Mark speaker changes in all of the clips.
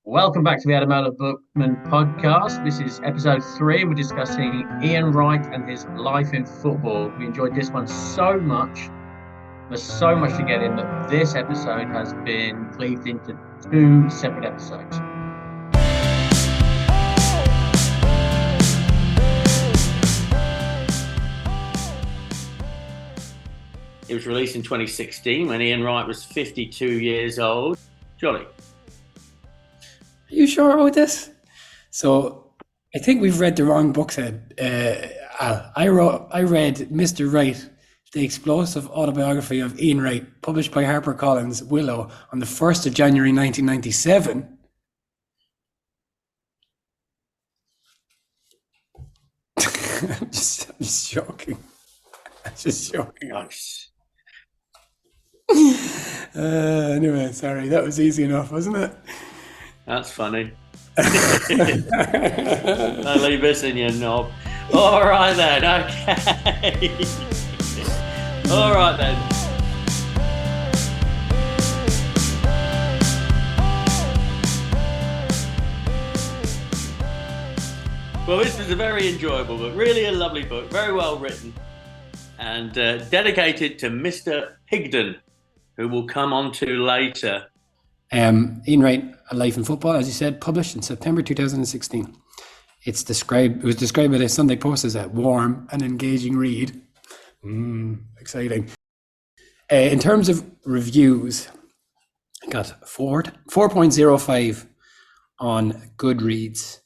Speaker 1: Welcome back to the Adam Allen Bookman podcast. This is episode 3. We're discussing Ian Wright and his life in football. We enjoyed this one so much. There's so much to get in that this episode has been cleaved into 2 separate episodes. It was released in 2016 when Ian Wright was 52 years old. Jolly.
Speaker 2: Are you sure about this? So I think we've read the wrong books, Ed. I read Mr. Wright, the explosive autobiography of Ian Wright, published by HarperCollins Willow on the 1st of January 1997. I'm just joking. I'm just joking.
Speaker 1: Nice.
Speaker 2: Anyway, sorry, that was easy enough, wasn't it?
Speaker 1: That's funny. Don't leave this in your knob. All right then, okay. All right then. Well, this is a very enjoyable book, really a lovely book, very well written, and dedicated to Mr. Higdon, who we'll come on to later.
Speaker 2: Ian Wright, A Life in Football, as you said, published in September 2016. It was described by the Sunday Post as a warm and engaging read. Exciting. In terms of reviews, I got 4.05 on Goodreads,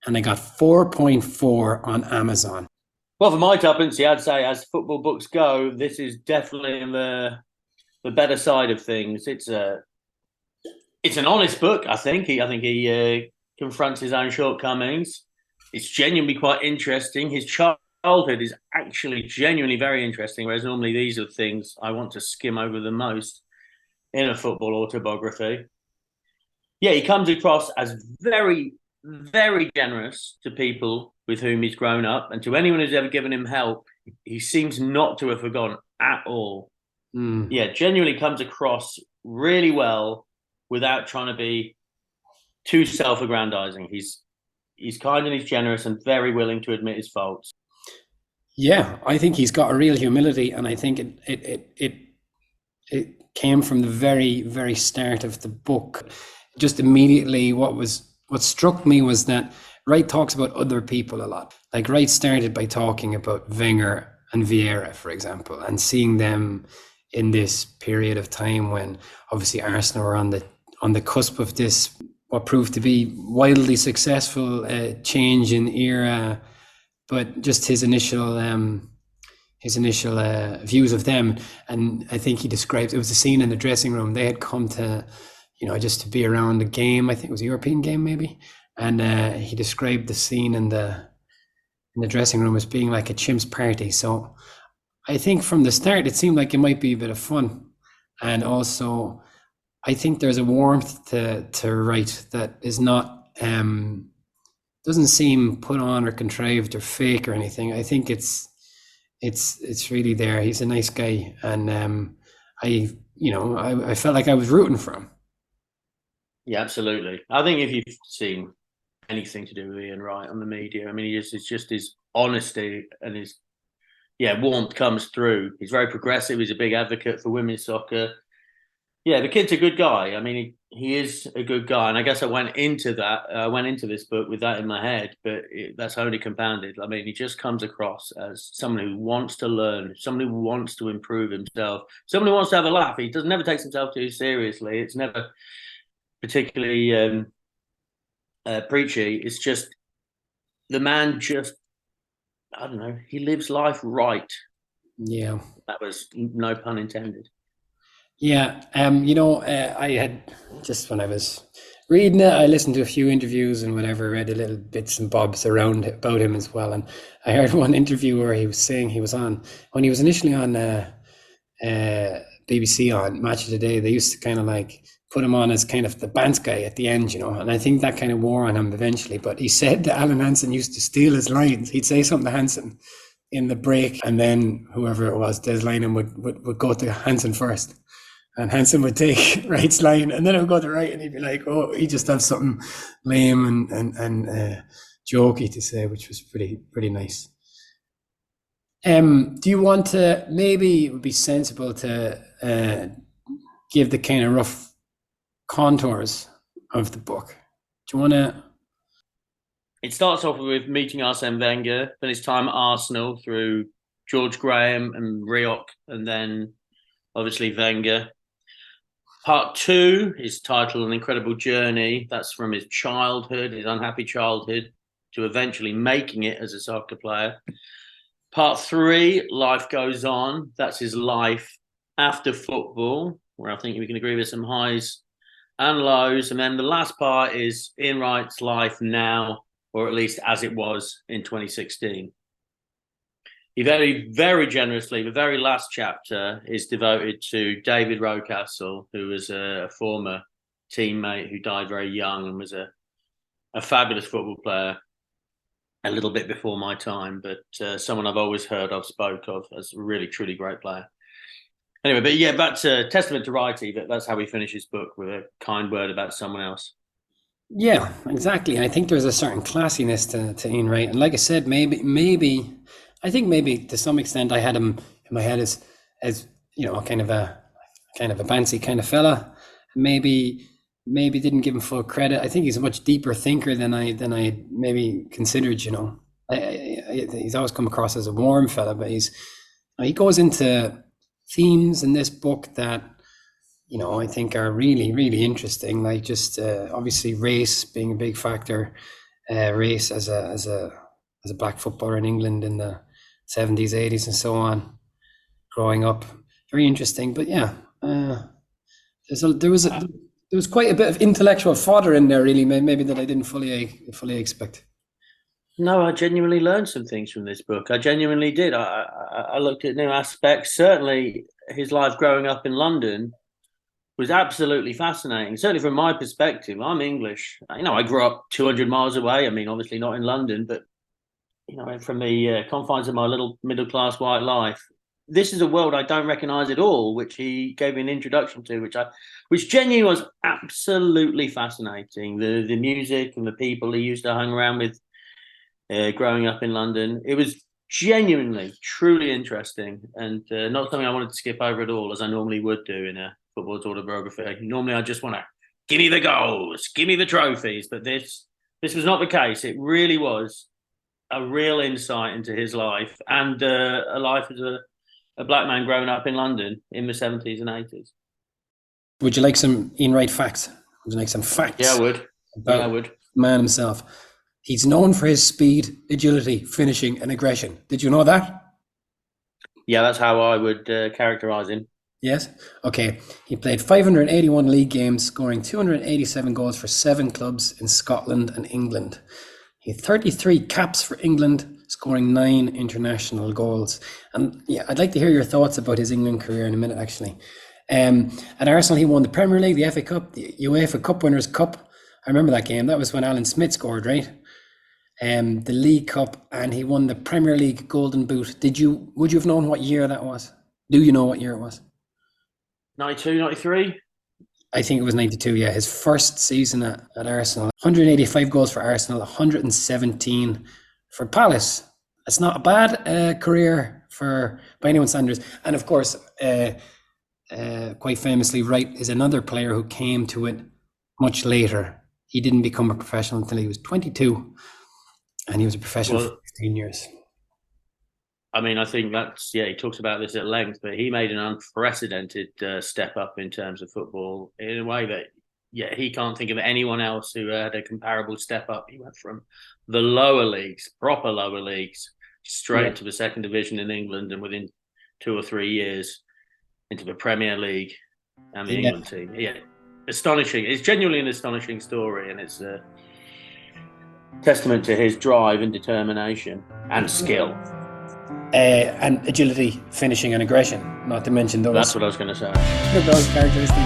Speaker 2: and I got 4.4 on Amazon.
Speaker 1: Well, for my tuppence, I'd say as football books go, this is definitely the better side of things. It's an honest book, I think. He confronts his own shortcomings. It's genuinely quite interesting. His childhood is actually genuinely very interesting, whereas normally these are things I want to skim over the most in a football autobiography. Yeah, he comes across as very, very generous to people with whom he's grown up, and to anyone who's ever given him help, he seems not to have forgotten at all. Yeah, genuinely comes across really well, without trying to be too self-aggrandizing. He's kind and he's generous and very willing to admit his faults.
Speaker 2: Yeah, I think he's got a real humility, and I think it came from the very, very start of the book. Just immediately, what struck me was that Wright talks about other people a lot. Like Wright started by talking about Wenger and Vieira, for example, and seeing them in this period of time when obviously Arsenal were on the cusp of this, what proved to be wildly successful change in era, but just his initial views of them. And I think he described, it was a scene in the dressing room. They had come to, just to be around the game. I think it was a European game maybe. And he described the scene in the dressing room as being like a chimps party. So I think from the start, it seemed like it might be a bit of fun. And also, I think there's a warmth to Wright that is not, doesn't seem put on or contrived or fake or anything. I think it's really there. He's a nice guy. And I felt like I was rooting for him.
Speaker 1: Yeah, absolutely. I think if you've seen anything to do with Ian Wright on the media, I mean, it's just his honesty and his warmth comes through. He's very progressive. He's a big advocate for women's soccer. Yeah, the kid's a good guy. I mean, he is a good guy. And I guess I went into this book with that in my head, but that's only compounded. I mean, he just comes across as someone who wants to learn, someone who wants to improve himself, someone who wants to have a laugh. He never takes himself too seriously. It's never particularly preachy. It's just the man just, I don't know, he lives life right.
Speaker 2: Yeah.
Speaker 1: That was no pun intended.
Speaker 2: Yeah. I had, just when I was reading it, I listened to a few interviews and whatever, read a little bits and bobs around about him as well. And I heard one interview where he was saying when he was initially on BBC on Match of the Day, they used to kind of like put him on as kind of the Bants guy at the end, and I think that kind of wore on him eventually. But he said that Alan Hansen used to steal his lines. He'd say something to Hansen in the break, and then whoever it was, Des Lynam would go to Hansen first. And Hansen would take Wright's line, and then it would go to Wright, and he'd be like, "Oh, he just have something lame and jokey to say," which was pretty nice. Do you want to, maybe it would be sensible to give the kind of rough contours of the book? Do you want to?
Speaker 1: It starts off with meeting Arsene Wenger, then his time at Arsenal through George Graham and Rioch, and then obviously Wenger. Part 2 is titled An Incredible Journey. That's from his childhood, his unhappy childhood, to eventually making it as a soccer player. Part 3, Life Goes On. That's his life after football, where I think we can agree with some highs and lows. And then the last part is Ian Wright's life now, or at least as it was in 2016. He very, very generously, the very last chapter is devoted to David Rocastle, who was a former teammate who died very young and was a fabulous football player, a little bit before my time, but someone I've always heard of, spoke of as a really, truly great player. Anyway, but yeah, that's a testament to Wrighty, but that's how he finished his book, with a kind word about someone else.
Speaker 2: Yeah, exactly. I think there's a certain classiness to Ian Wright. And like I said, maybe I think maybe to some extent I had him in my head as kind of a fancy kind of fella. Maybe didn't give him full credit. I think he's a much deeper thinker than I maybe considered. He's always come across as a warm fella, but he goes into themes in this book that I think are really, really interesting. Like just obviously race being a big factor. Race as a black footballer in England in the 70s, 80s, and so on. Growing up, very interesting. But yeah, there was quite a bit of intellectual fodder in there, really, maybe that I didn't fully expect.
Speaker 1: No, I genuinely learned some things from this book. I genuinely did. I looked at new aspects. Certainly, his life growing up in London was absolutely fascinating. Certainly from my perspective, I'm English. I grew up 200 miles away. I mean, obviously not in London, but from the confines of my little middle-class white life, this is a world I don't recognise at all, which he gave me an introduction to, which genuinely was absolutely fascinating. The music and the people he used to hang around with growing up in London. It was genuinely, truly interesting, and not something I wanted to skip over at all, as I normally would do in a football's autobiography. Normally I just want to give me the goals, give me the trophies, but this was not the case. It really was a real insight into his life and a life as a black man growing up in London in the 70s and 80s.
Speaker 2: Would you like some Ian Wright facts? Would you like some facts?
Speaker 1: Yeah, I would.
Speaker 2: About
Speaker 1: I would.
Speaker 2: The man himself. He's known for his speed, agility, finishing, and aggression. Did you know that?
Speaker 1: Yeah, that's how I would characterise him.
Speaker 2: Yes? Okay. He played 581 league games, scoring 287 goals for 7 clubs in Scotland and England. He had 33 caps for England, scoring 9 international goals. And yeah, I'd like to hear your thoughts about his England career in a minute, actually. At Arsenal, he won the Premier League, the FA Cup, the UEFA Cup Winners' Cup. I remember that game. That was when Alan Smith scored, right? The League Cup, and he won the Premier League Golden Boot. Would you have known what year that was? Do you know what year it was?
Speaker 1: 92, 93?
Speaker 2: I think it was 92, yeah. His first season at Arsenal. 185 goals for Arsenal, 117 for Palace. It's not a bad career by anyone's standards. And of course, quite famously, Wright is another player who came to it much later. He didn't become a professional until he was 22, and he was a professional for 15 years.
Speaker 1: I mean, I think he talks about this at length, but he made an unprecedented step up in terms of football in a way that, he can't think of anyone else who had a comparable step up. He went from the lower leagues, proper lower leagues, straight to the second division in England, and within 2 or 3 years into the Premier League and the England team. Yeah, astonishing. It's genuinely an astonishing story, and it's a testament to his drive and determination and skill.
Speaker 2: And agility, finishing, and aggression, not to mention those.
Speaker 1: That's what I was going to say.
Speaker 2: Those characteristics.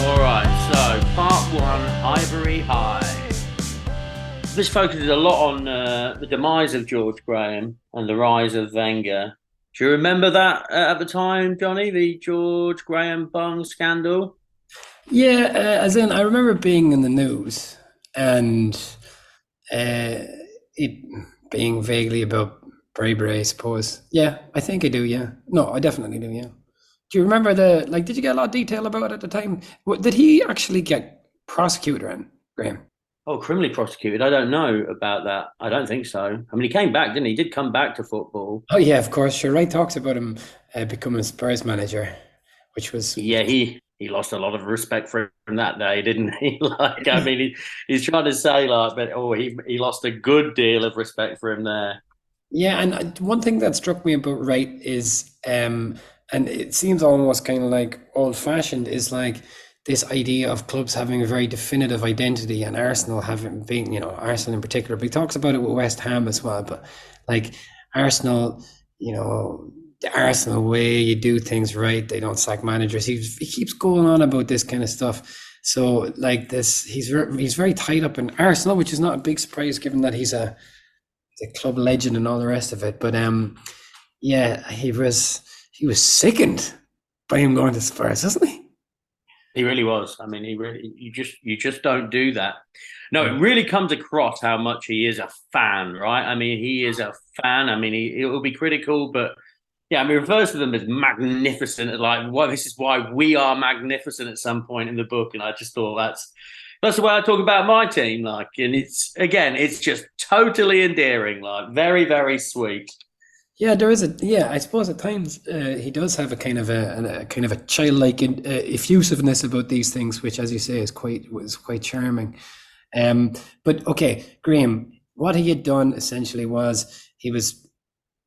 Speaker 1: All right, so part 1, Ivory High. This focuses a lot on the demise of George Graham and the rise of Wenger. Do you remember that at the time, Johnny, the George Graham Bung scandal?
Speaker 2: Yeah, as in I remember being in the news and uh, it being vaguely about bribery, I suppose. Yeah, I think I do. Yeah, no, I definitely do. Yeah. Do you remember the like? Did you get a lot of detail about it at the time? Did he actually get prosecuted, then, Graham?
Speaker 1: Oh, criminally prosecuted? I don't know about that. I don't think so. I mean, he came back, didn't he? He did come back to football.
Speaker 2: Oh yeah, of course. Sure, Wright talks about him becoming Spurs manager, which was
Speaker 1: Yeah, he lost a lot of respect for him that day, didn't he? Like, I mean, he's trying to say like, but he lost a good deal of respect for him there.
Speaker 2: yeah. And one thing that struck me about Wright is, and it seems almost kind of like old fashioned, is like this idea of clubs having a very definitive identity, and Arsenal having been, Arsenal in particular. But he talks about it with West Ham as well. But like Arsenal, the Arsenal way, you do things right. They don't sack managers. He keeps going on about this kind of stuff. So like this, he's very tied up in Arsenal, which is not a big surprise given that he's a club legend and all the rest of it. But yeah, he was sickened by him going to Spurs, wasn't he?
Speaker 1: He really was. I mean, you just don't do that. No, it really comes across how much he is a fan, right? I mean, he is a fan. I mean, he'll be critical, but yeah, I mean, he refers to them as magnificent. Like, well, this is why we are magnificent at some point in the book, and I just thought that's the way I talk about my team. Like, and it's just totally endearing. Like, very very sweet.
Speaker 2: Yeah, there is yeah. I suppose at times he does have a kind of a kind of a childlike effusiveness about these things, which, as you say, was quite charming. But okay, Graham, what he had done essentially was he was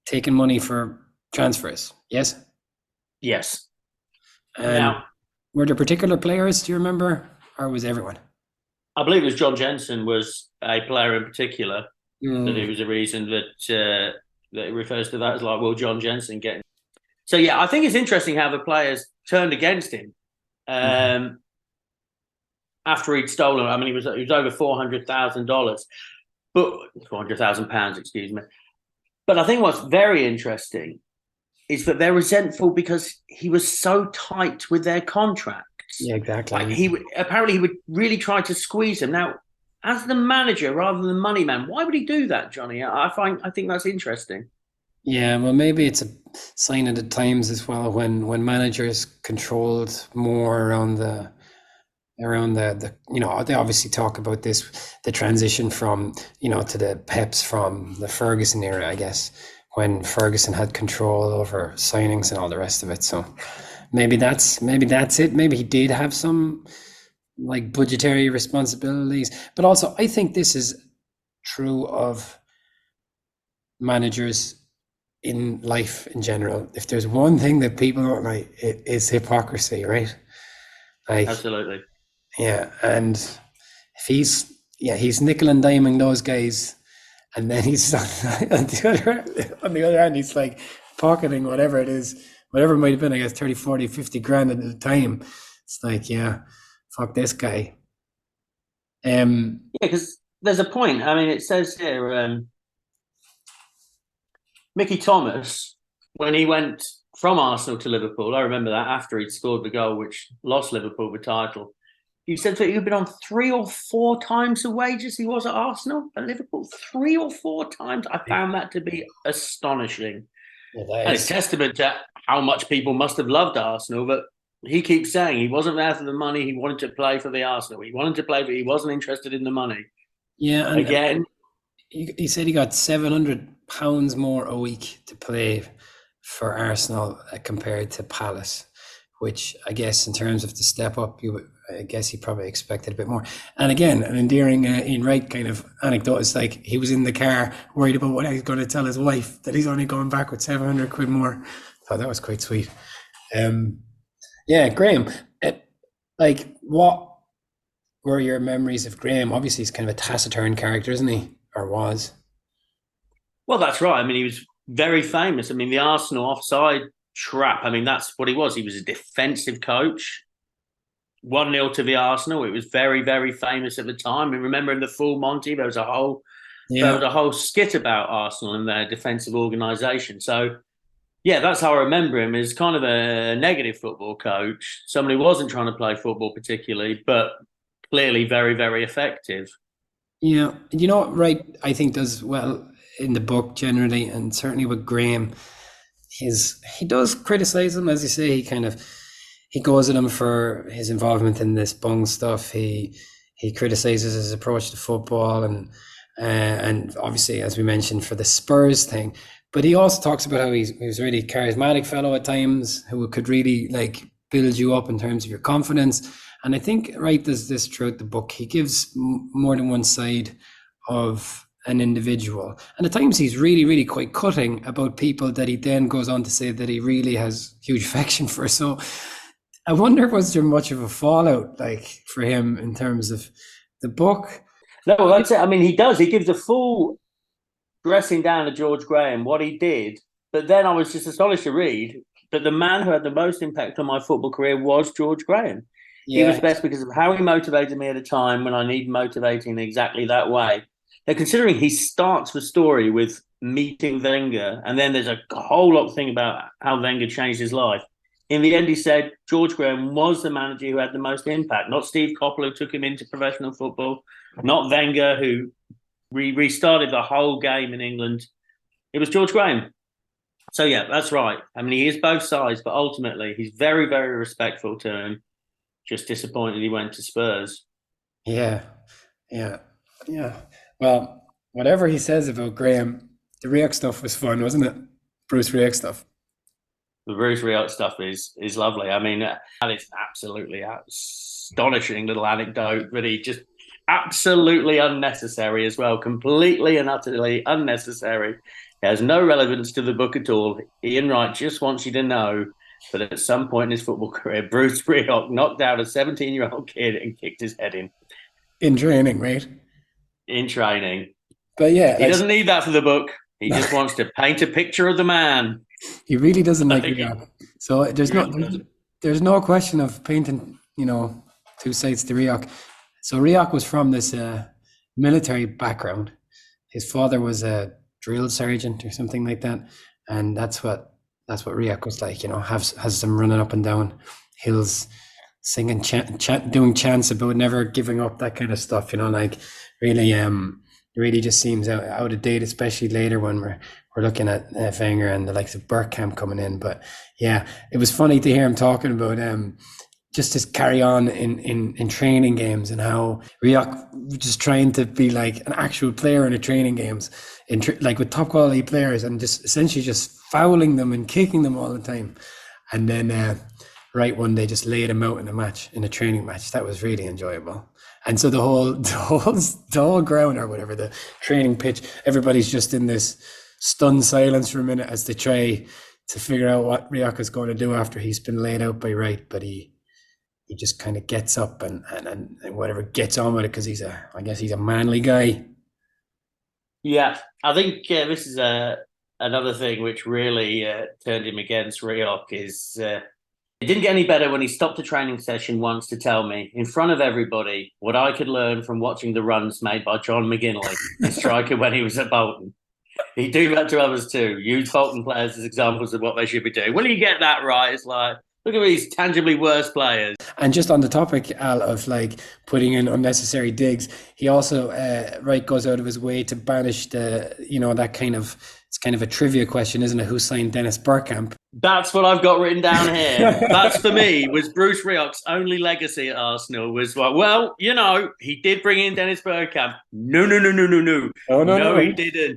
Speaker 2: taking money for transfers. Yes,
Speaker 1: Yes.
Speaker 2: and
Speaker 1: Now,
Speaker 2: were there particular players? Do you remember, or was everyone?
Speaker 1: I believe it was John Jensen was a player in particular that it
Speaker 2: Mm,
Speaker 1: was a reason that it refers to that as like, well, John Jensen getting. So yeah, I think it's interesting how the players turned against him
Speaker 2: mm.
Speaker 1: um, after he'd stolen. I mean, he was over $400,000, but £400,000, excuse me. But I think what's very interesting is that they're resentful because he was so tight with their contracts.
Speaker 2: Yeah,
Speaker 1: Like
Speaker 2: exactly.
Speaker 1: he would really try to squeeze them. Now, as the manager rather than the money man, why would he do that, Johnny? I think that's interesting.
Speaker 2: Yeah, well, maybe it's a sign of the times as well when managers controlled more around the they obviously talk about this, the transition from to the Peps from the Ferguson era, I guess, when Ferguson had control over signings and all the rest of it. So maybe that's it. Maybe he did have some like budgetary responsibilities, but also I think this is true of managers in life in general. If there's one thing that people don't like, it is hypocrisy, right? Like,
Speaker 1: Absolutely.
Speaker 2: yeah, and if he's nickel and diming those guys, and then he's on the other hand, he's like pocketing whatever it is, whatever it might have been, I guess 30, 40, 50 grand at the time. It's like, yeah, fuck this guy. Um,
Speaker 1: Yeah, because there's a point. I mean, it says here, Mickey Thomas, when he went from Arsenal to Liverpool, I remember that after he'd scored the goal which lost Liverpool the title. He said that he'd been on 3 or 4 times the wages he was at Arsenal, at Liverpool. 3 or 4 times. I found that to be astonishing.
Speaker 2: yeah, that
Speaker 1: And it's
Speaker 2: is,
Speaker 1: testament to how much people must have loved Arsenal. But he keeps saying he wasn't there for the money. He wanted to play for the Arsenal. He wanted to play, but he wasn't interested in the money.
Speaker 2: yeah, and
Speaker 1: Again,
Speaker 2: he said he got £700 more a week to play for Arsenal compared to Palace, which I guess in terms of the step up, I guess he probably expected a bit more. And again, an endearing Ian Wright kind of anecdote is like he was in the car worried about what he's going to tell his wife that he's only going back with 700 quid more. Thought that was quite sweet. Um, yeah, Graham, like what were your memories of Graham? Obviously, he's kind of a taciturn character, isn't he? Or was?
Speaker 1: well, that's right. I mean, he was very famous. I mean, the Arsenal offside trap. I mean, that's what he was. He was a defensive coach. 1-0 to the Arsenal. It was very, very famous at the time. And remember in the Full Monty, there
Speaker 2: Yeah.
Speaker 1: was a whole skit about Arsenal and their defensive organisation. So Yeah, that's how I remember him, as kind of a negative football coach, somebody who wasn't trying to play football particularly, but clearly very, very effective.
Speaker 2: Yeah, you know what, Wright, I think does well in the book generally, and certainly with Graham, he does criticize him, as you say. He goes at him for his involvement in this bung stuff. He criticizes his approach to football, and obviously, as we mentioned, for the Spurs thing. But he also talks about how he was a really charismatic fellow at times, who could really like build you up in terms of your confidence. And I think, right, there's this throughout the book. He gives more than one side of an individual. And at times he's really, really quite cutting about people that he then goes on to say that he really has huge affection for. So I wonder, was there much of a fallout like for him in terms of the book?
Speaker 1: No, well, that's it. I mean, he does. He gives a full dressing down of George Graham, what he did. But then I was just astonished to read that the man who had the most impact on my football career was George Graham. He was
Speaker 2: Yeah,
Speaker 1: best because of how he motivated me at a time when I need motivating exactly that way. Now, considering he starts the story with meeting Wenger, and then there's a whole lot of thing about how Wenger changed his life. In the end, he said George Graham was the manager who had the most impact, not Steve Coppell, who took him into professional football, not Wenger, who restarted the whole game in England. It was George Graham. So, yeah, that's right. I mean, he is both sides, but ultimately he's very, very respectful to him. Just disappointed he went to Spurs.
Speaker 2: yeah, yeah, yeah. Well, whatever he says about Graham, the Rioch stuff was fun, wasn't it? Bruce Rioch stuff.
Speaker 1: The Bruce Riot stuff is lovely. I mean, that is an absolutely astonishing little anecdote, but he just absolutely unnecessary as well, completely and utterly unnecessary. It has no relevance to the book at all. Ian Wright just wants you to know that at some point in his football career, Bruce Rioch knocked out a 17-year-old kid and kicked his head
Speaker 2: In training, right?
Speaker 1: in training.
Speaker 2: But yeah,
Speaker 1: He
Speaker 2: like
Speaker 1: doesn't need that for the book. He just wants to paint a picture of the man.
Speaker 2: he really doesn't
Speaker 1: I
Speaker 2: like
Speaker 1: think
Speaker 2: Rioch. So there's no question of painting, two sides to Rioch. So Rioch was from this military background. His father was a drill sergeant or something like that, and that's what Rioch was like. Has them running up and down hills, singing, doing chants about never giving up, that kind of stuff. Like really just seems out of date, especially later when we're looking at Wenger and the likes of Bergkamp coming in. But yeah, it was funny to hear him talking about just to carry on in training games, and how Rioch just trying to be like an actual player in a training games, like with top quality players, and just essentially just fouling them and kicking them all the time. And then right one day just laid him out in a training match. That was really enjoyable. And so the whole ground, or whatever, the training pitch, everybody's just in this stunned silence for a minute as they try to figure out what Rioch is going to do after he's been laid out by Wright. But he just kind of gets up and whatever, gets on with it, because I guess he's a manly guy.
Speaker 1: Yeah, I think this is another thing which really turned him against Rioch is it didn't get any better when he stopped a training session once to tell me, in front of everybody, what I could learn from watching the runs made by John McGinley, the striker when he was at Bolton. He'd do that to others too. Use Bolton players as examples of what they should be doing. Will you get that right? It's like, look at these tangibly worse players.
Speaker 2: And just on the topic, Al, of like putting in unnecessary digs, he also Wright goes out of his way to banish that kind of, it's kind of a trivia question, isn't it? Who signed Dennis Bergkamp?
Speaker 1: That's what I've got written down here. That's, for me, was Bruce Rioch's only legacy at Arsenal, was like, well, he did bring in Dennis Bergkamp. No.
Speaker 2: Oh, no.
Speaker 1: He didn't.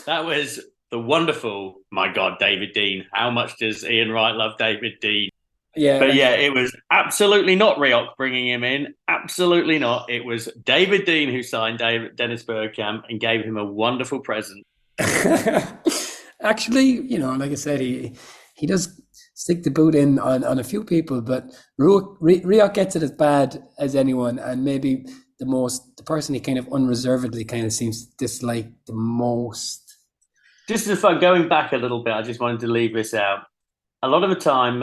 Speaker 1: That was the wonderful, my God, David Dean. How much does Ian Wright love David Dean?
Speaker 2: Yeah.
Speaker 1: But yeah, it was absolutely not Rioch bringing him in. Absolutely not. It was David Dean who signed Dennis Bergkamp and gave him a wonderful present.
Speaker 2: Actually, like I said, he does stick the boot in on a few people, but Rioch gets it as bad as anyone, and maybe the person he kind of unreservedly kind of seems to dislike the most.
Speaker 1: Just as far going back a little bit, I just wanted to leave this out. A lot of the time,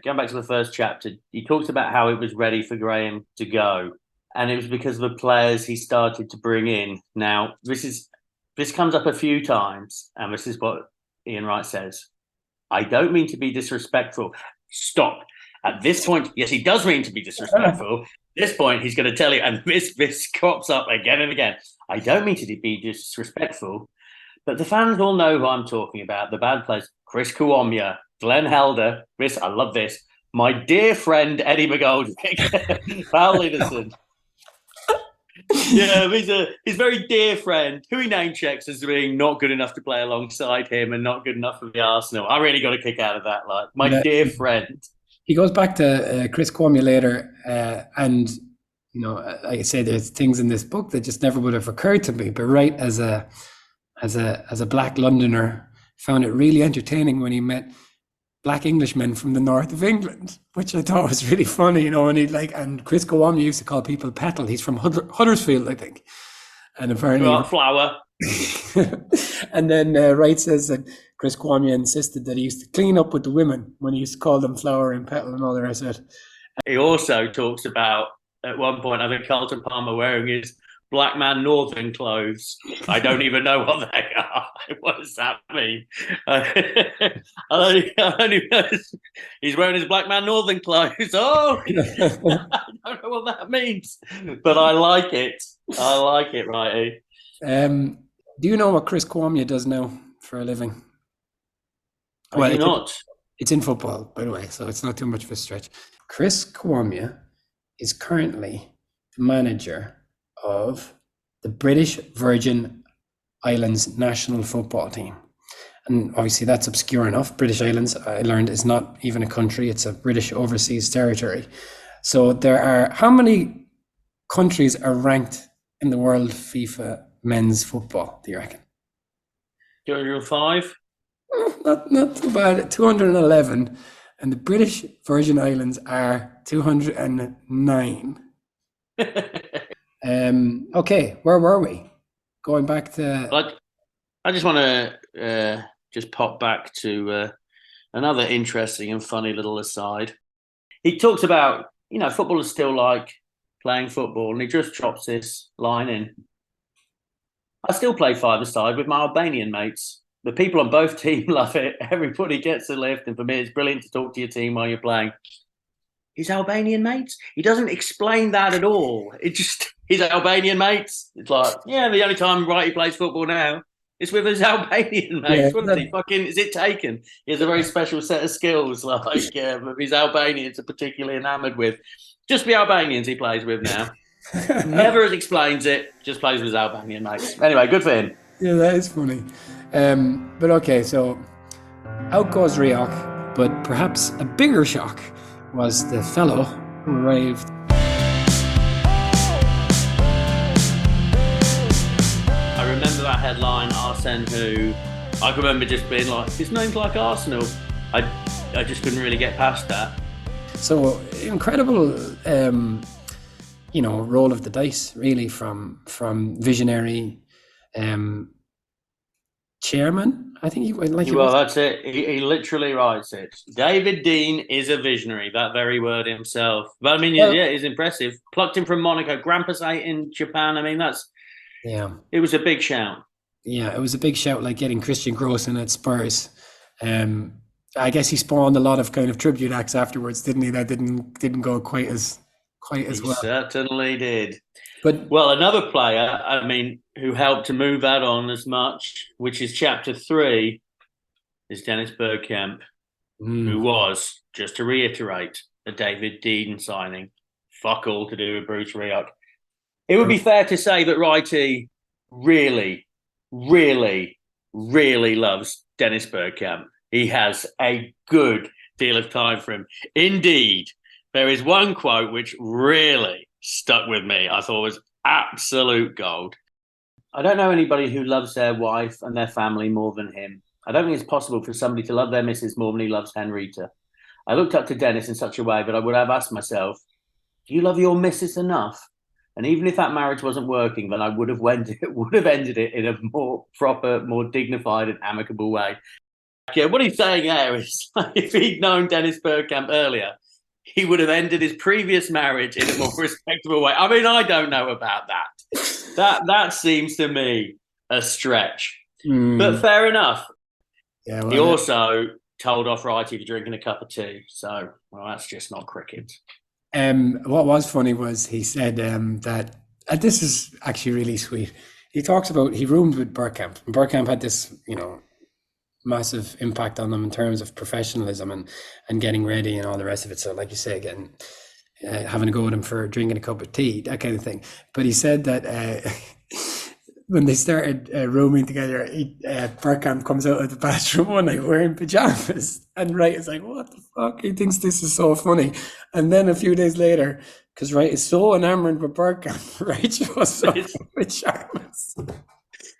Speaker 1: going back to the first chapter, he talks about how it was ready for Graham to go, and it was because of the players he started to bring in. Now, this comes up a few times, and this is what Ian Wright says. I don't mean to be disrespectful. Stop. At this point, yes, he does mean to be disrespectful. At this point, he's going to tell you, and this crops up again and again. I don't mean to be disrespectful, but the fans all know who I'm talking about. The bad players, Chris Kiwomya, Glenn Helder, Chris, I love this. My dear friend, Eddie McGoldrick, Val Liderson. Yeah, he's very dear friend who he name checks as being not good enough to play alongside him and not good enough for the Arsenal. I really got a kick out of that. Like, my dear friend. He
Speaker 2: goes back to Chris Kiwomya later, and like I say, there's things in this book that just never would have occurred to me. But Wright, as a Black Londoner, found it really entertaining when he met Black Englishmen from the north of England, which I thought was really funny, and Chris Kiwomya used to call people petal. He's from Huddersfield, I think. And apparently
Speaker 1: flower.
Speaker 2: And then Wright says that Chris Kiwomya insisted that he used to clean up with the women when he used to call them flower and petal and all the rest of it.
Speaker 1: He also talks about, at one point, I think Carlton Palmer wearing his black man northern clothes. I don't even know what they are. What does that mean? I only know he's wearing his black man northern clothes. Oh, I don't know what that means, but I like it. I like it, Wrighty.
Speaker 2: Do you know what Chris Kiwomya does now for a living?
Speaker 1: Well, not.
Speaker 2: It's in football, by the way, so it's not too much of a stretch. Chris Kiwomya is currently the manager of the British Virgin Islands national football team. And obviously that's obscure enough. British Islands, I learned, is not even a country. It's a British overseas territory. So how many countries are ranked in the world FIFA men's football, do you reckon?
Speaker 1: 205?
Speaker 2: Not too bad. 211. And the British Virgin Islands are 209. Okay, where were we? Going back to...
Speaker 1: I just want to just pop back to another interesting and funny little aside. He talks about, footballers still like playing football, and he just drops this line in. I still play five-a-side with my Albanian mates. The people on both teams love it. Everybody gets a lift, and for me, it's brilliant to talk to your team while you're playing. His Albanian mates? He doesn't explain that at all. It just, his Albanian mates. It's like, the only time Wrighty plays football now is with his Albanian mates. Is it taken? He has a very special set of skills, his Albanians are particularly enamoured with. Just the Albanians he plays with now. Never explains it, just plays with his Albanian mates. Anyway, good for him.
Speaker 2: Yeah, that is funny. But okay, so out goes Rioch, but perhaps a bigger shock was the fellow who arrived.
Speaker 1: I remember that headline, Arsene Who. I can remember just being like, his name's like Arsenal. I just couldn't really get past that.
Speaker 2: So incredible, roll of the dice, really, from visionary chairman. I think he
Speaker 1: that's it. He literally writes it. David Dean is a visionary. That very word himself. But I mean, he's impressive. Plucked him from Monaco, Grand Passate in Japan. I mean, it was a big shout.
Speaker 2: Yeah, it was a big shout, like getting Christian Gross in at Spurs. I guess he spawned a lot of kind of tribute acts afterwards, didn't he? That didn't go quite as well. He
Speaker 1: certainly did.
Speaker 2: But
Speaker 1: another player, who helped to move that on as much, which is chapter 3, is Dennis Bergkamp, who was, just to reiterate, a David Dean signing. Fuck all to do with Bruce Rioch. It would be fair to say that Wrighty really, really, really loves Dennis Bergkamp. He has a good deal of time for him. Indeed, there is one quote which really stuck with me. I thought was absolute gold. I don't know anybody who loves their wife and their family more than him. I don't think it's possible for somebody to love their missus more than he loves Henrietta. I looked up to Dennis in such a way that I would have asked myself, do you love your missus enough? And even if that marriage wasn't working, then I would have ended it in a more proper, more dignified and amicable way. Yeah, what he's saying there is, if he'd known Dennis Bergkamp earlier, he would have ended his previous marriage in a more respectable way. I mean, I don't know about that. That seems to me a stretch. But fair enough.
Speaker 2: Yeah,
Speaker 1: he also told off Wrighty for drinking a cup of tea. So, well, that's just not cricket.
Speaker 2: What was funny was he said that, and this is actually really sweet. He talks about he roomed with Bergkamp. And Bergkamp had this, massive impact on them in terms of professionalism and getting ready and all the rest of it. So, like you say, having to go with him for drinking a cup of tea, that kind of thing. But he said that when they started rooming together, Bergkamp comes out of the bathroom one night wearing pajamas, and Wright is like, "What the fuck?" He thinks this is so funny. And then a few days later, because Wright is so enamored with Bergkamp, Wright shows up in pajamas.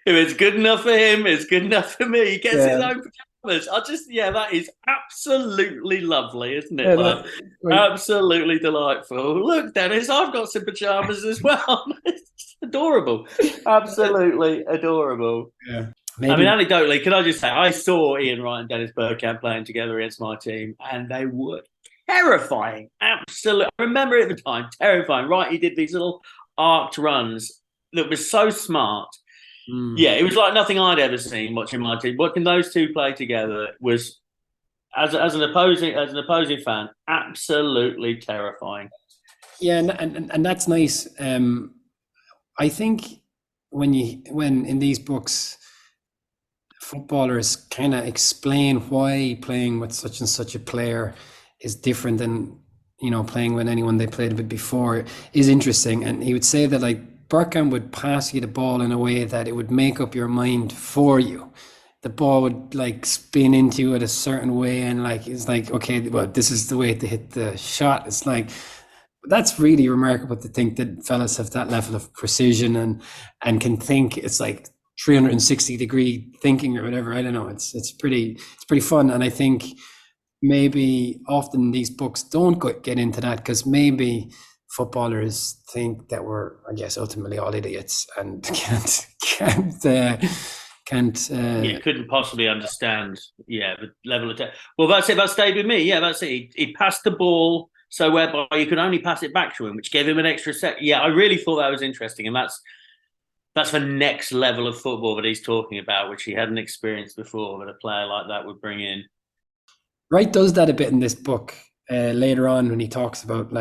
Speaker 1: If it's good enough for him, it's good enough for me. He gets his own pajamas. That is absolutely lovely, isn't it? Absolutely delightful. Look, Dennis, I've got some pajamas as well. It's adorable. Absolutely adorable.
Speaker 2: Yeah.
Speaker 1: Maybe. I mean, anecdotally, can I just say, I saw Ian Wright and Dennis Bergkamp playing together against my team, and they were terrifying. Absolutely. I remember it at the time, terrifying. Right, he did these little arced runs that was so smart. Yeah, it was like nothing I'd ever seen watching my team. Watching those two play together was, as an opposing fan, absolutely terrifying.
Speaker 2: Yeah, and that's nice. I think when in these books, footballers kind of explain why playing with such and such a player is different than playing with anyone they played with before is interesting. And he would say that Bergkamp would pass you the ball in a way that it would make up your mind for you. The ball would spin into you in a certain way, and it's okay, well, this is the way to hit the shot. It's that's really remarkable to think that fellas have that level of precision and can think. It's 360-degree thinking or whatever. I don't know. It's pretty fun, and I think maybe often these books don't get into that because maybe footballers think that we're, I guess, ultimately all idiots and
Speaker 1: couldn't possibly understand the level of well, that's it. That stayed with me. That's it. He passed the ball so whereby you could only pass it back to him, which gave him an extra set. I really thought that was interesting, and that's the next level of football that he's talking about, which he hadn't experienced before, that a player like that would bring in.
Speaker 2: Wright does that a bit in this book. Later on, when he talks about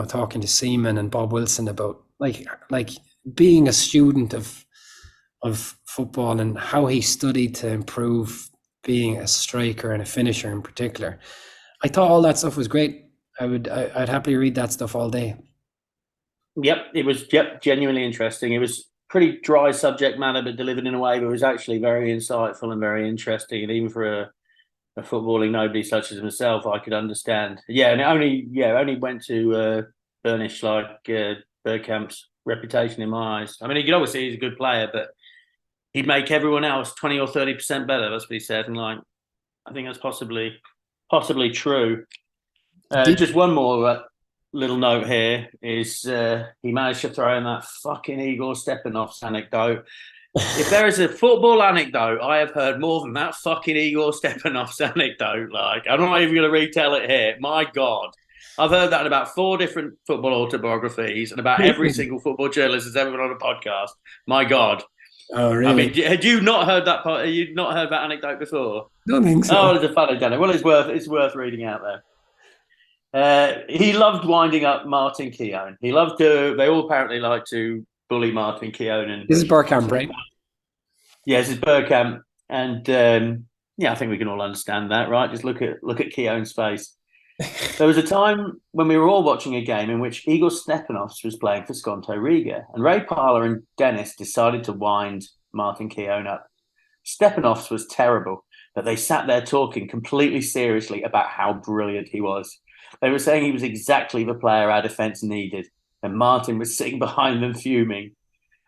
Speaker 2: talking to Seaman and Bob Wilson about being a student of football and how he studied to improve being a striker and a finisher in particular. I thought all that stuff was great. I'd happily read that stuff all day.
Speaker 1: It was genuinely interesting. It was pretty dry subject matter, but delivered in a way that was actually very insightful and very interesting, and even for a footballing nobody such as himself, I could understand. And it only went to burnish Bergkamp's reputation in my eyes. I mean, you could always see he's a good player, but he'd make everyone else 20 or 30% better. That's what he said, and I think that's possibly true. Just one more little note here is he managed to throw in that fucking Igor Stepanov's anecdote. If there is a football anecdote I have heard more than that fucking Igor Stepanov's anecdote, I'm not even going to retell it here. My God. I've heard that in about 4 different football autobiographies and about every single football journalist that's ever been on a podcast. My God.
Speaker 2: Oh, really?
Speaker 1: I mean, had you not heard that part? Had you not heard that anecdote before?
Speaker 2: Don't think so.
Speaker 1: Oh, it's a funny anecdote. Well, it's worth reading out there. He loved winding up Martin Keown. They all apparently like to bully Martin Keown. And
Speaker 2: this is Bergkamp, right?
Speaker 1: Yeah, this is Bergkamp, and I think we can all understand that, right? Just look at Keown's face. There was a time when we were all watching a game in which Igor Stepanovs was playing for Skonto Riga, and Ray Parler and Dennis decided to wind Martin Keown up. Stepanovs was terrible, but they sat there talking completely seriously about how brilliant he was. They were saying he was exactly the player our defence needed, and Martin was sitting behind them fuming.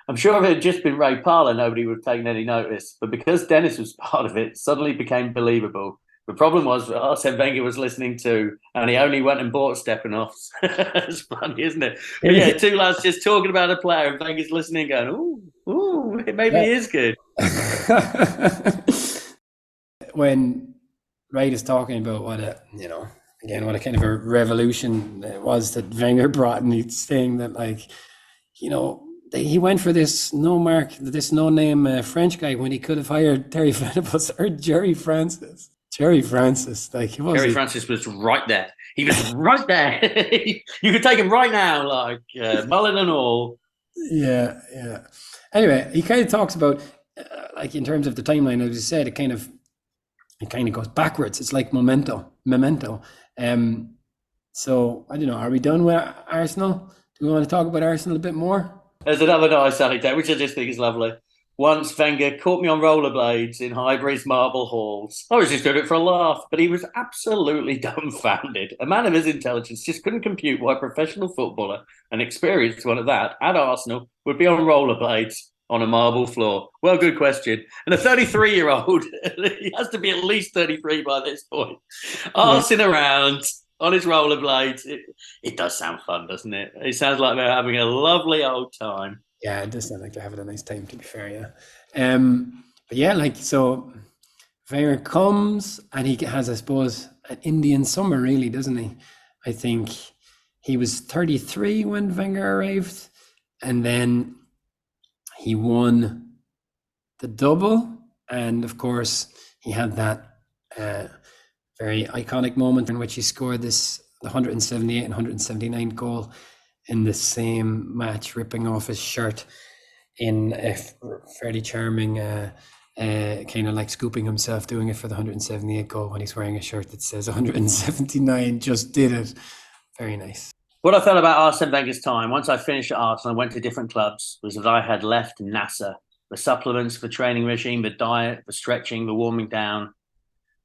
Speaker 1: I'm sure if it had just been Ray Parler, nobody would have taken any notice, but because Dennis was part of it, suddenly became believable. The problem was that Arsene Wenger was listening too, and he only went and bought Stepanovs. It's funny, isn't it? But 2 lads just talking about a player, and Wenger's listening, going, "Ooh, maybe he is good."
Speaker 2: When Wright is talking about what a kind of a revolution it was that Wenger brought, and he's saying that he went for this no-name French guy when he could have hired Terry Venables or Jerry Francis. Jerry Francis, like he was.
Speaker 1: Gary Francis was right there. He was right there. You could take him right now, like mullet and all.
Speaker 2: Yeah, yeah. Anyway, he kind of talks about like in terms of the timeline, as you said, it kind of goes backwards. It's like memento. So I don't know. Are we done with Arsenal? Do we want to talk about Arsenal a bit more?
Speaker 1: There's another nice anecdote, which I just think is lovely. Once Wenger caught me on rollerblades in Highbury's marble halls. I was just doing it for a laugh, but he was absolutely dumbfounded. A man of his intelligence just couldn't compute why a professional footballer, an experienced one at that, at Arsenal, would be on rollerblades on a marble floor. Well, good question. And a 33-year-old, he has to be at least 33 by this point, arsing around on his rollerblades. It does sound fun, doesn't it? It sounds like they're having a lovely old time.
Speaker 2: Yeah, it does sound like they're having a nice time, to be fair, yeah. But yeah, like, so Wenger comes and he has, I suppose, an Indian summer, really, doesn't he? I think he was 33 when Wenger arrived, and then he won the double, and of course, he had that very iconic moment in which he scored the 178 and 179 goal in the same match, ripping off his shirt in a fairly charming kind of like scooping himself, doing it for the 178 goal when he's wearing a shirt that says 179 just did it. Very nice.
Speaker 1: What I felt about Arsene Wenger's time, once I finished at Arsenal and went to different clubs, was that I had left NASA. The supplements, the training regime, the diet, the stretching, the warming down,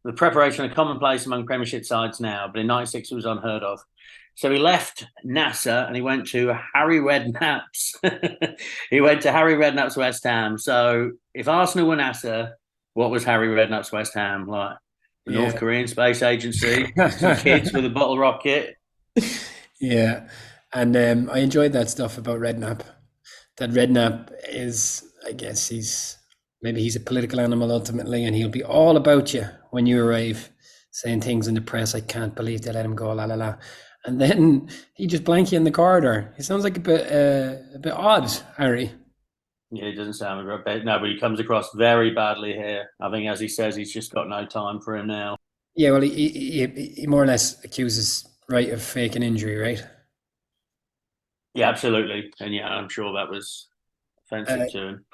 Speaker 1: the preparation are commonplace among Premiership sides now, but in '96 it was unheard of. So he left NASA and he went to Harry Redknapp's. He went to Harry Redknapp's West Ham. So if Arsenal were NASA, what was Harry Redknapp's West Ham like? The North Korean Space Agency, some kids with a bottle rocket.
Speaker 2: Yeah, and I enjoyed that stuff about Redknapp. That Redknapp is, I guess he's a political animal ultimately, and he'll be all about you when you arrive, saying things in the press, I can't believe they let him go, la la la. And then he just blank you in the corridor. He sounds like a bit odd, Harry.
Speaker 1: Yeah, he doesn't sound a bit. No, but he comes across very badly here. I think, as he says, he's just got no time for him now.
Speaker 2: Yeah, well, he more or less accuses Wright of faking injury, right?
Speaker 1: Yeah, absolutely. And yeah, I'm sure that was offensive to him.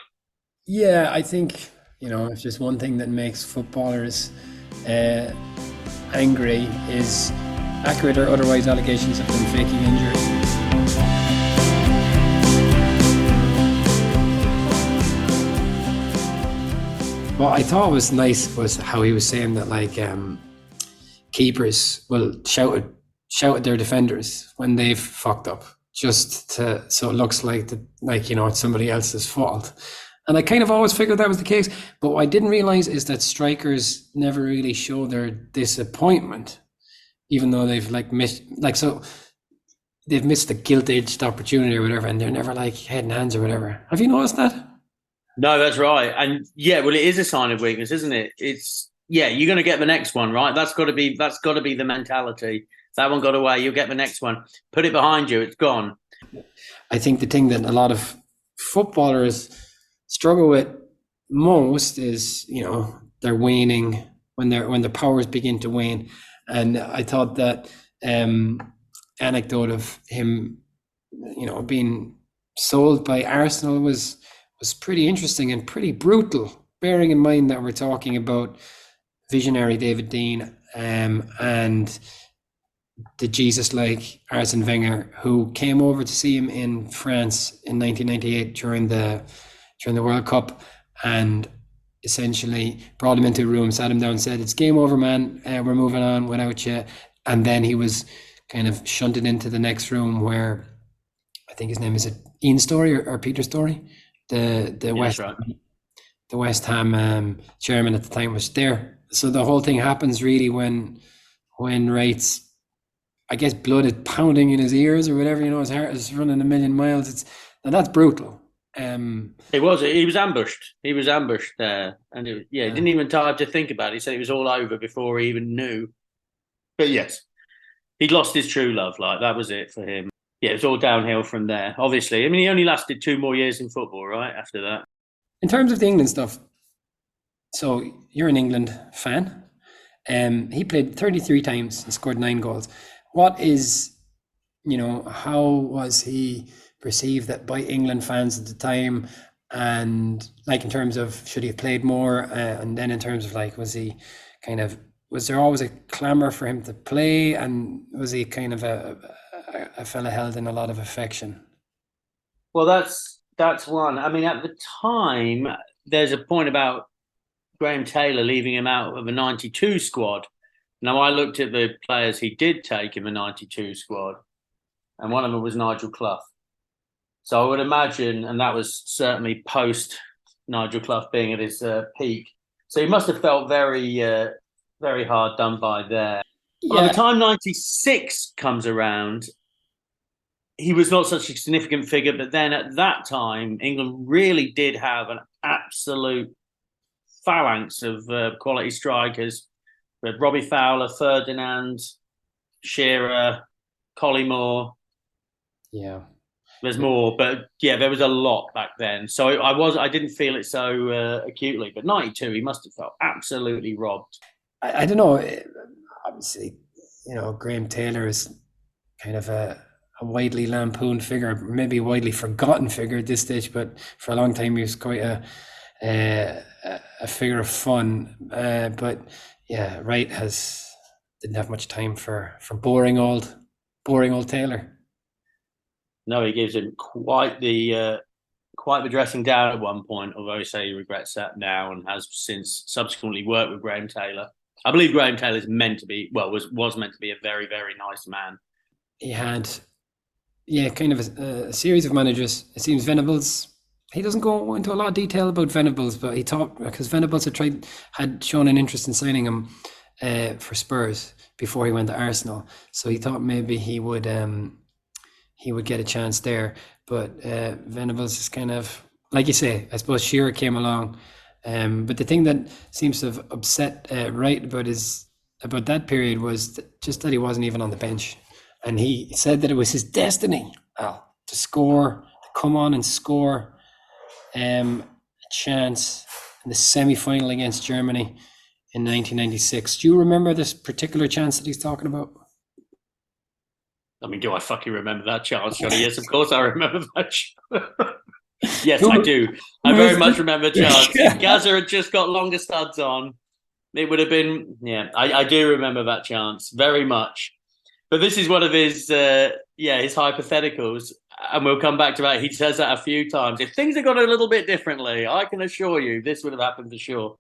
Speaker 2: Yeah, I think, if there's one thing that makes footballers angry is accurate or otherwise allegations of them faking injury. What I thought was nice was how he was saying that, like, keepers will shout at their defenders when they've fucked up, just so it looks like it's somebody else's fault. And I kind of always figured that was the case, but what I didn't realize is that strikers never really show their disappointment, even though they've missed the gilt-edged opportunity or whatever, and they're never like head and hands or whatever. Have you noticed that?
Speaker 1: No, that's right. And yeah, well, it is a sign of weakness, isn't it? It's you're going to get the next one, right? That's got to be the mentality. If that one got away, you'll get the next one. Put it behind you, it's gone.
Speaker 2: I think the thing that a lot of footballers struggle with most is, they're waning when their powers begin to wane. And I thought that anecdote of him, being sold by Arsenal was pretty interesting and pretty brutal, bearing in mind that we're talking about visionary David Dein and the Jesus-like Arsene Wenger, who came over to see him in France in 1998 during the World Cup, and essentially brought him into a room, sat him down, said, "It's game over, man. We're moving on without you." And then he was kind of shunted into the next room where I think his name is Ian Story or Peter Story, the West Ham chairman at the time, was there. So the whole thing happens really when Wright's, I guess, blood is pounding in his ears or whatever, his heart is running a million miles. That's brutal.
Speaker 1: He was ambushed. He was ambushed there, and he didn't even time to think about it. He said it was all over before he even knew. But yes, he'd lost his true love. Like, that was it for him. Yeah, it was all downhill from there. Obviously, I mean, he only lasted 2 more years in football, right? After that.
Speaker 2: In terms of the England stuff, so you're an England fan. He played 33 times and scored 9 goals. What is, how was he perceived that by England fans at the time? And like in terms of should he have played more? And then in terms of like, was there always a clamour for him to play? And was he kind of a fella held in a lot of affection?
Speaker 1: Well, that's one. I mean, at the time, there's a point about Graham Taylor leaving him out of a 92 squad. Now, I looked at the players he did take in the 92 squad, and one of them was Nigel Clough. So I would imagine, and that was certainly post Nigel Clough being at his peak. So he must have felt very hard done by there. By the time 96 comes around, he was not such a significant figure. But then at that time, England really did have an absolute phalanx of quality strikers. We had Robbie Fowler, Ferdinand, Shearer, Collymore.
Speaker 2: Yeah.
Speaker 1: There's more, but yeah, there was a lot back then. So I didn't feel it so acutely. But 92, he must have felt absolutely robbed.
Speaker 2: I don't know. Obviously, Graham Taylor is kind of a widely lampooned figure, maybe a widely forgotten figure at this stage, but for a long time he was quite a figure of fun. But yeah, Wright didn't have much time for boring old Taylor.
Speaker 1: No, he gives him quite the dressing down at one point, although he say he regrets that now and has since subsequently worked with Graham Taylor. I believe Graham Taylor was meant to be a very, very nice man.
Speaker 2: He had, kind of a series of managers. It seems Venables, he doesn't go into a lot of detail about Venables, but he thought, because Venables had shown an interest in signing him for Spurs before he went to Arsenal. So he thought maybe he would get a chance there. But Venables is kind of, like you say, I suppose Shearer came along. But the thing that seems to have upset Wright about that period was just that he wasn't even on the bench. And he said that it was his destiny, to score, to come on and score a chance in the semi-final against Germany in 1996. Do you remember this particular chance that he's talking about?
Speaker 1: I mean, do I fucking remember that chance, Johnny? Yes, of course I remember that chance. Yes, I do. I very much remember the chance. If Gaza had just got longer studs on, it would have been, I do remember that chance very much. But this is one of his hypotheticals, and we'll come back to that. He says that a few times. If things had gone a little bit differently, I can assure you this would have happened for sure.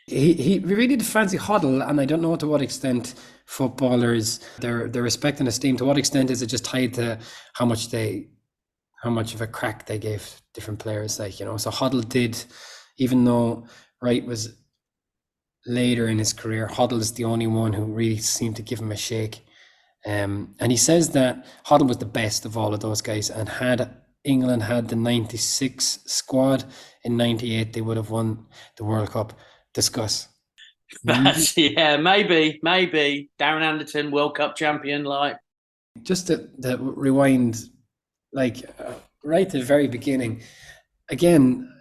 Speaker 2: He really did fancy Huddle, and I don't know to what extent footballers, their respect and esteem, to what extent is it just tied to how much of a crack they gave different players. So Huddle did, even though Wright was later in his career, Huddle is the only one who really seemed to give him a shake. And he says that Huddle was the best of all of those guys, and had England had the 96 squad in 98, they would have won the World Cup. Discuss.
Speaker 1: Maybe Darren Anderton, World Cup champion.
Speaker 2: Just to rewind, right at the very beginning, again,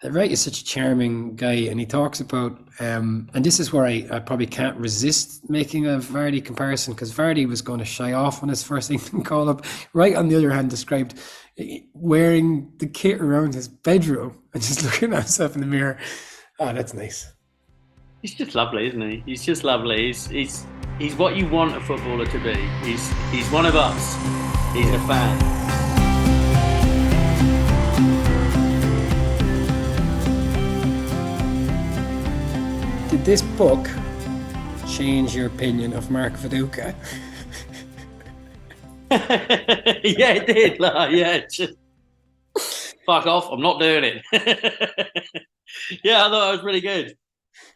Speaker 2: Wright is such a charming guy, and he talks about, and this is where I probably can't resist making a Vardy comparison, because Vardy was going to shy off on his first England call-up. Wright, on the other hand, described wearing the kit around his bedroom and just looking at himself in the mirror. Oh, that's nice.
Speaker 1: He's just lovely, isn't he? He's just lovely. He's what you want a footballer to be. He's one of us. He's a fan.
Speaker 2: Did this book change your opinion of Mark Viduka?
Speaker 1: Yeah, it did. Just fuck off. I'm not doing it. Yeah, I thought that was really good.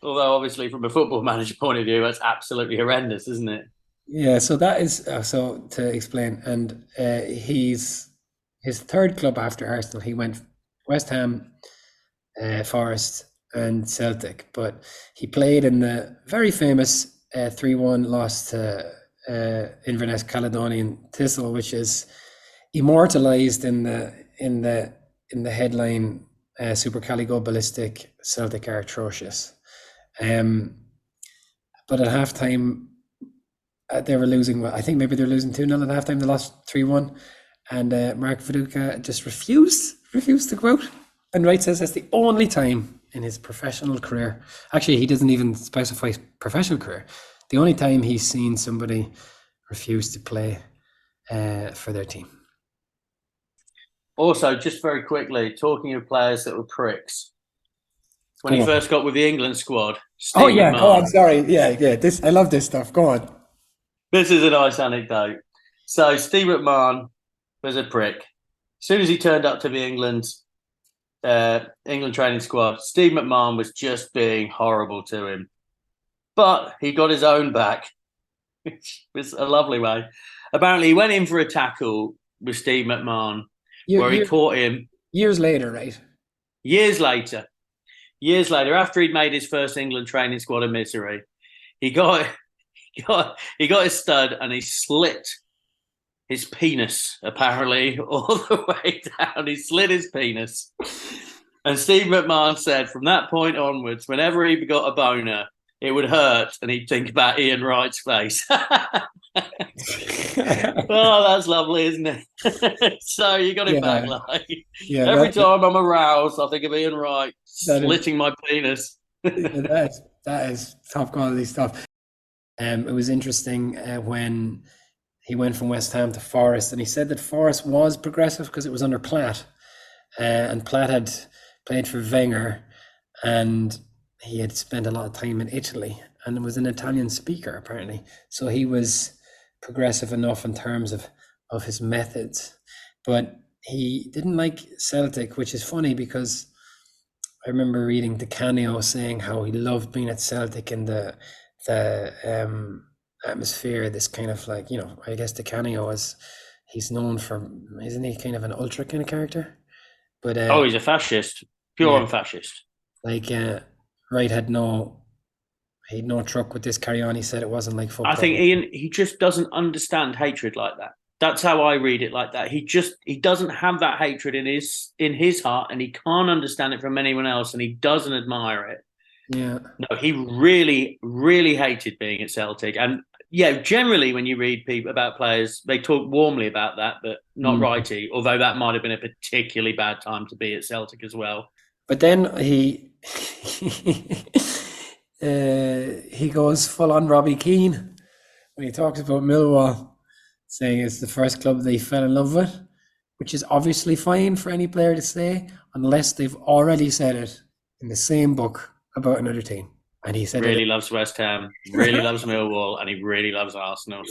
Speaker 1: Although, obviously, from a football manager point of view, that's absolutely horrendous, isn't it?
Speaker 2: Yeah, so that is, so to explain, and his third club after Arsenal, he went West Ham, Forest and Celtic, but he played in the very famous 3-1 loss to Inverness Caledonian Thistle, which is immortalised in the headline, Super Cali Go Ballistic, Celtic are atrocious. But at halftime, they were losing. I think maybe they were losing 2-0 at halftime. They lost 3-1, and Mark Viduka just refused to go out. And Wright says that's the only time in his professional career. Actually, he doesn't even specify professional career. The only time he's seen somebody refuse to play for their team.
Speaker 1: Also, just very quickly, talking of players that were pricks. When he first got with the England squad. Steve McMahon.
Speaker 2: Go on. Sorry, yeah. This I love this stuff. Go on.
Speaker 1: This is a nice anecdote. So Steve McMahon was a prick. As soon as he turned up to the England training squad, Steve McMahon was just being horrible to him. But he got his own back, which was a lovely way. Apparently, he went in for a tackle with Steve McMahon, where he caught him.
Speaker 2: Years later, right?
Speaker 1: Years later, after he'd made his first England training squad of misery, he got his stud and he slit his penis, apparently, all the way down. He slit his penis. And Steve McMahon said from that point onwards, whenever he got a boner, it would hurt and he'd think about Ian Wright's face. Oh, that's lovely, isn't it? So you got it back, like every time I'm aroused, I think of Ian Wright slitting my penis.
Speaker 2: that is top quality stuff. It was interesting when he went from West Ham to Forest, and he said that Forest was progressive because it was under Platt, and Platt had played for Wenger, and he had spent a lot of time in Italy and was an Italian speaker, apparently. So he was progressive enough in terms of his methods. But he didn't like Celtic, which is funny because I remember reading Di Canio saying how he loved being at Celtic and the atmosphere, this kind of like, I guess Di Canio he's known for, isn't he kind of an ultra kind of character? But
Speaker 1: he's a fascist, pure and fascist.
Speaker 2: Like Wright had no truck with this carry on. He said it wasn't like football.
Speaker 1: I think Ian, he just doesn't understand hatred like that. That's how I read it like that. He doesn't have that hatred in his heart, and he can't understand it from anyone else, and he doesn't admire it.
Speaker 2: Yeah.
Speaker 1: No, he really, really hated being at Celtic. And generally when you read people about players, they talk warmly about that, but not Wrighty, although that might have been a particularly bad time to be at Celtic as well.
Speaker 2: But then he goes full on Robbie Keane when he talks about Millwall, saying it's the first club they fell in love with, which is obviously fine for any player to say, unless they've already said it in the same book about another team. And he said
Speaker 1: really loves West Ham, really loves Millwall, and he really loves Arsenal.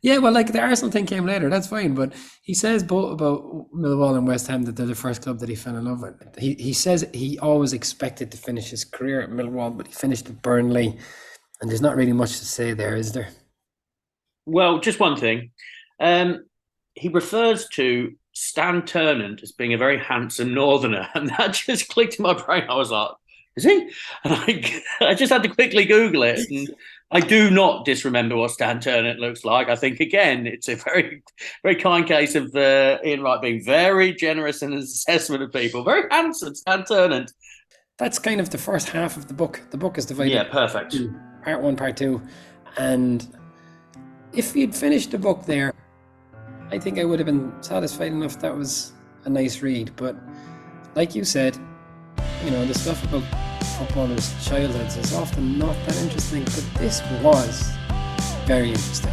Speaker 2: Yeah, well, like the Arsenal thing came later, that's fine. But he says both about Millwall and West Ham that they're the first club that he fell in love with. He says he always expected to finish his career at Millwall, but he finished at Burnley. And there's not really much to say there, is there?
Speaker 1: Well, just one thing. He refers to Stan Ternent as being a very handsome northerner, and that just clicked in my brain. I was like, is he? And I just had to quickly Google it. And I do not disremember what Stan Ternent looks like. I think, again, it's a very, very kind case of Ian Wright being very generous in his assessment of people. Very handsome, Stan Ternent.
Speaker 2: That's kind of the first half of the book. The book is divided.
Speaker 1: Yeah, perfect.
Speaker 2: Part 1, part 2. And if he'd finished the book there, I think I would have been satisfied enough. That was a nice read. But like you said, the stuff about footballers' childhoods is often not that interesting, but this was very interesting.